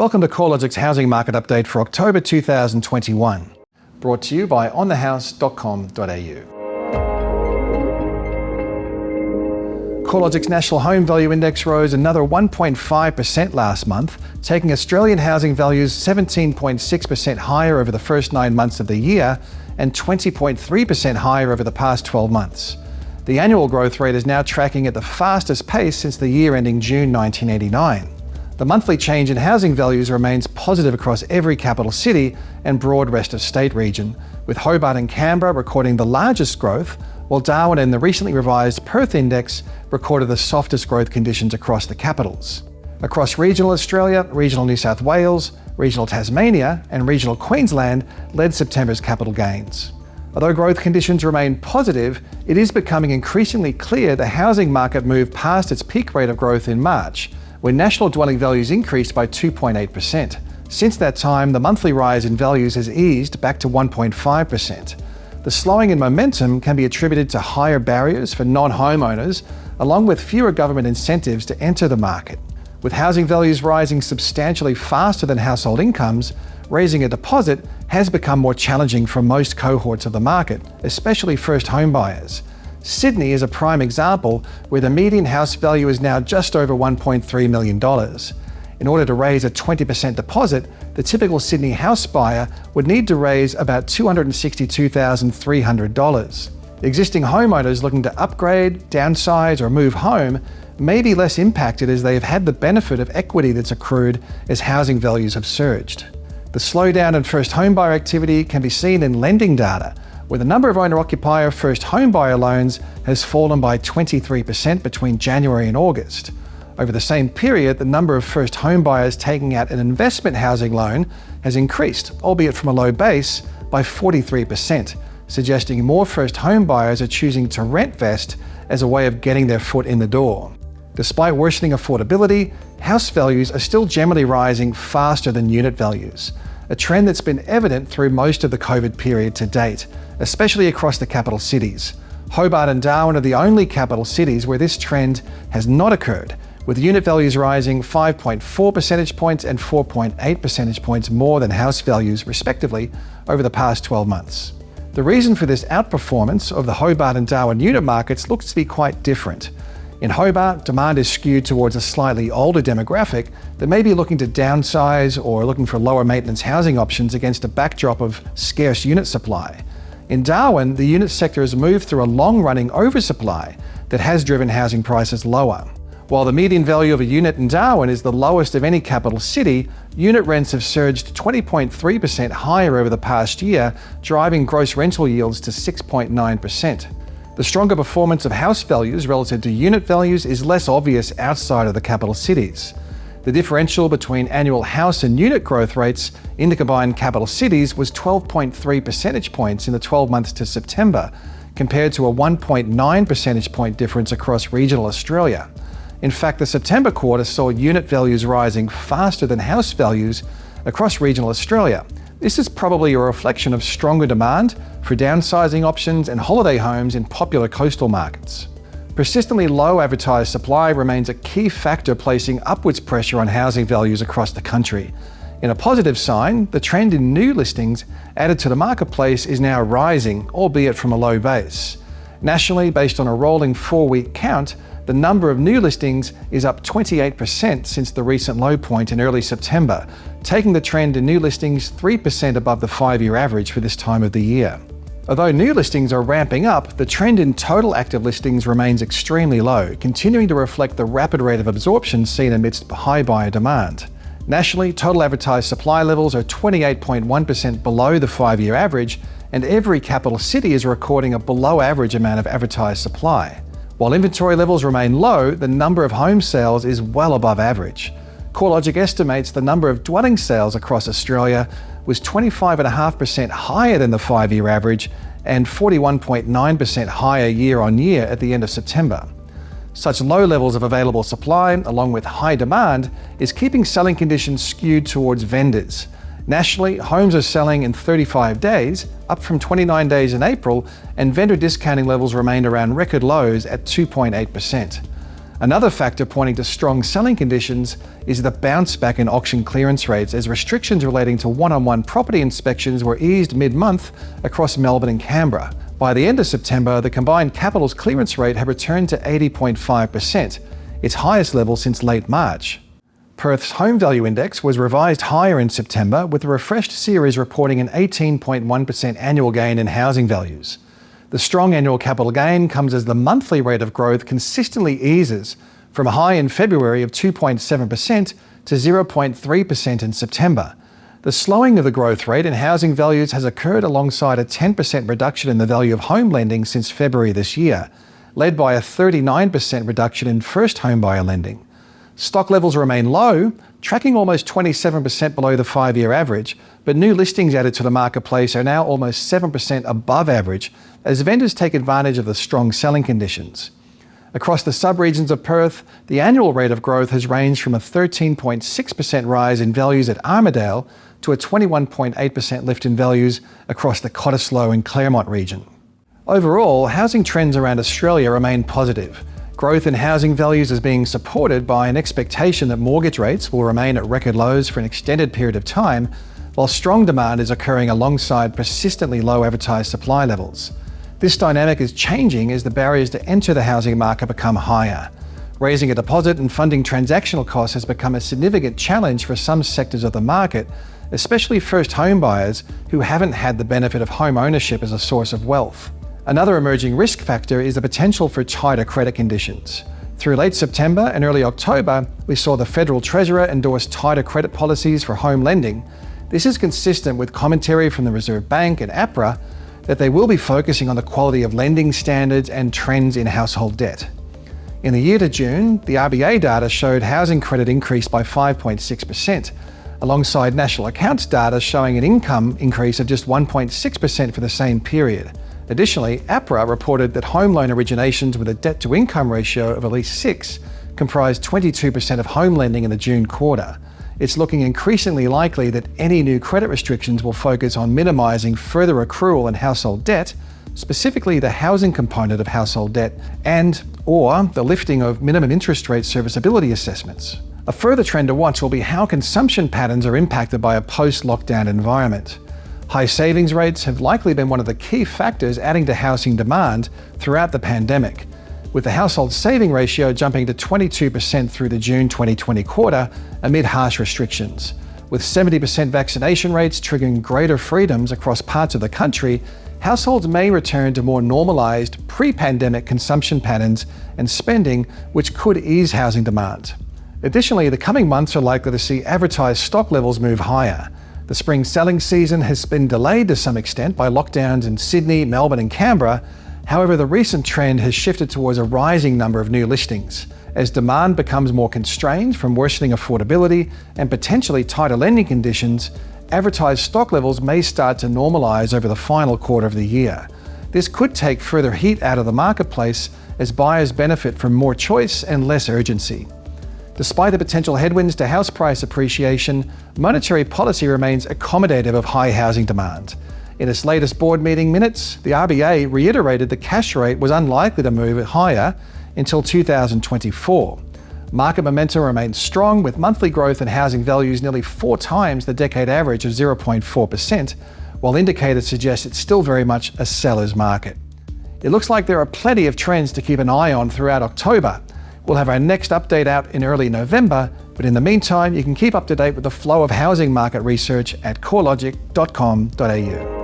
Welcome to CoreLogic's housing market update for October 2021, brought to you by onthehouse.com.au. CoreLogic's National Home Value Index rose another 1.5% last month, taking Australian housing values 17.6% higher over the first 9 months of the year and 20.3% higher over the past 12 months. The annual growth rate is now tracking at the fastest pace since the year ending June 1989. The monthly change in housing values remains positive across every capital city and broad rest of state region, with Hobart and Canberra recording the largest growth, while Darwin and the recently revised Perth index recorded the softest growth conditions across the capitals. Across regional Australia, regional New South Wales, regional Tasmania and regional Queensland led September's capital gains. Although growth conditions remain positive, it is becoming increasingly clear the housing market moved past its peak rate of growth in March, when national dwelling values increased by 2.8%. Since that time, the monthly rise in values has eased back to 1.5%. The slowing in momentum can be attributed to higher barriers for non-homeowners, along with fewer government incentives to enter the market. With housing values rising substantially faster than household incomes, raising a deposit has become more challenging for most cohorts of the market, especially first home buyers. Sydney is a prime example where the median house value is now just over $1.3 million. In order to raise a 20% deposit, the typical Sydney house buyer would need to raise about $262,300. Existing homeowners looking to upgrade, downsize or move home may be less impacted as they have had the benefit of equity that's accrued as housing values have surged. The slowdown in first home buyer activity can be seen in lending data, where the number of owner-occupier first home buyer loans has fallen by 23% between January and August. Over the same period, the number of first home buyers taking out an investment housing loan has increased, albeit from a low base, by 43%, suggesting more first home buyers are choosing to rent-vest as a way of getting their foot in the door. Despite worsening affordability, house values are still generally rising faster than unit values, a trend that's been evident through most of the COVID period to date, especially across the capital cities. Hobart and Darwin are the only capital cities where this trend has not occurred, with unit values rising 5.4 percentage points and 4.8 percentage points more than house values, respectively, over the past 12 months. The reason for this outperformance of the Hobart and Darwin unit markets looks to be quite different. In Hobart, demand is skewed towards a slightly older demographic that may be looking to downsize or looking for lower maintenance housing options against a backdrop of scarce unit supply. In Darwin, the unit sector has moved through a long-running oversupply that has driven housing prices lower. While the median value of a unit in Darwin is the lowest of any capital city, unit rents have surged 20.3% higher over the past year, driving gross rental yields to 6.9%. The stronger performance of house values relative to unit values is less obvious outside of the capital cities. The differential between annual house and unit growth rates in the combined capital cities was 12.3 percentage points in the 12 months to September, compared to a 1.9 percentage point difference across regional Australia. In fact, the September quarter saw unit values rising faster than house values across regional Australia. This is probably a reflection of stronger demand for downsizing options and holiday homes in popular coastal markets. Persistently low advertised supply remains a key factor placing upwards pressure on housing values across the country. In a positive sign, the trend in new listings added to the marketplace is now rising, albeit from a low base. Nationally, based on a rolling 4-week count, the number of new listings is up 28% since the recent low point in early September, taking the trend in new listings 3% above the 5-year average for this time of the year. Although new listings are ramping up, the trend in total active listings remains extremely low, continuing to reflect the rapid rate of absorption seen amidst high buyer demand. Nationally, total advertised supply levels are 28.1% below the 5-year average, and every capital city is recording a below average amount of advertised supply. While inventory levels remain low, the number of home sales is well above average. CoreLogic estimates the number of dwelling sales across Australia was 25.5% higher than the 5-year average and 41.9% higher year on year at the end of September. Such low levels of available supply, along with high demand, is keeping selling conditions skewed towards vendors. Nationally, homes are selling in 35 days, up from 29 days in April, and vendor discounting levels remained around record lows at 2.8%. Another factor pointing to strong selling conditions is the bounce back in auction clearance rates as restrictions relating to one-on-one property inspections were eased mid-month across Melbourne and Canberra. By the end of September, the combined capitals clearance rate had returned to 80.5%, its highest level since late March. Perth's Home Value Index was revised higher in September, with the refreshed series reporting an 18.1% annual gain in housing values. The strong annual capital gain comes as the monthly rate of growth consistently eases from a high in February of 2.7% to 0.3% in September. The slowing of the growth rate in housing values has occurred alongside a 10% reduction in the value of home lending since February this year, led by a 39% reduction in first homebuyer lending. Stock levels remain low, tracking almost 27% below the 5-year average, but new listings added to the marketplace are now almost 7% above average as vendors take advantage of the strong selling conditions. Across the sub-regions of Perth, the annual rate of growth has ranged from a 13.6% rise in values at Armidale to a 21.8% lift in values across the Cottesloe and Claremont region. Overall, housing trends around Australia remain positive. Growth in housing values is being supported by an expectation that mortgage rates will remain at record lows for an extended period of time, while strong demand is occurring alongside persistently low advertised supply levels. This dynamic is changing as the barriers to enter the housing market become higher. Raising a deposit and funding transactional costs has become a significant challenge for some sectors of the market, especially first home buyers who haven't had the benefit of home ownership as a source of wealth. Another emerging risk factor is the potential for tighter credit conditions. Through late September and early October, we saw the Federal Treasurer endorse tighter credit policies for home lending. This is consistent with commentary from the Reserve Bank and APRA that they will be focusing on the quality of lending standards and trends in household debt. In the year to June, the RBA data showed housing credit increased by 5.6%, alongside national accounts data showing an income increase of just 1.6% for the same period. Additionally, APRA reported that home loan originations with a debt-to-income ratio of at least 6 comprised 22% of home lending in the June quarter. It's looking increasingly likely that any new credit restrictions will focus on minimising further accrual in household debt, specifically the housing component of household debt, and/or the lifting of minimum interest rate serviceability assessments. A further trend to watch will be how consumption patterns are impacted by a post-lockdown environment. High savings rates have likely been one of the key factors adding to housing demand throughout the pandemic, with the household saving ratio jumping to 22% through the June 2020 quarter amid harsh restrictions. With 70% vaccination rates triggering greater freedoms across parts of the country, households may return to more normalised pre-pandemic consumption patterns and spending, which could ease housing demand. Additionally, the coming months are likely to see advertised stock levels move higher. The spring selling season has been delayed to some extent by lockdowns in Sydney, Melbourne and Canberra. However, the recent trend has shifted towards a rising number of new listings. As demand becomes more constrained from worsening affordability and potentially tighter lending conditions, advertised stock levels may start to normalise over the final quarter of the year. This could take further heat out of the marketplace as buyers benefit from more choice and less urgency. Despite the potential headwinds to house price appreciation, monetary policy remains accommodative of high housing demand. In its latest board meeting minutes, the RBA reiterated the cash rate was unlikely to move higher until 2024. Market momentum remains strong, with monthly growth in housing values nearly 4 times the decade average of 0.4%, while indicators suggest it's still very much a seller's market. It looks like there are plenty of trends to keep an eye on throughout October. We'll have our next update out in early November, but in the meantime, you can keep up to date with the flow of housing market research at CoreLogic.com.au.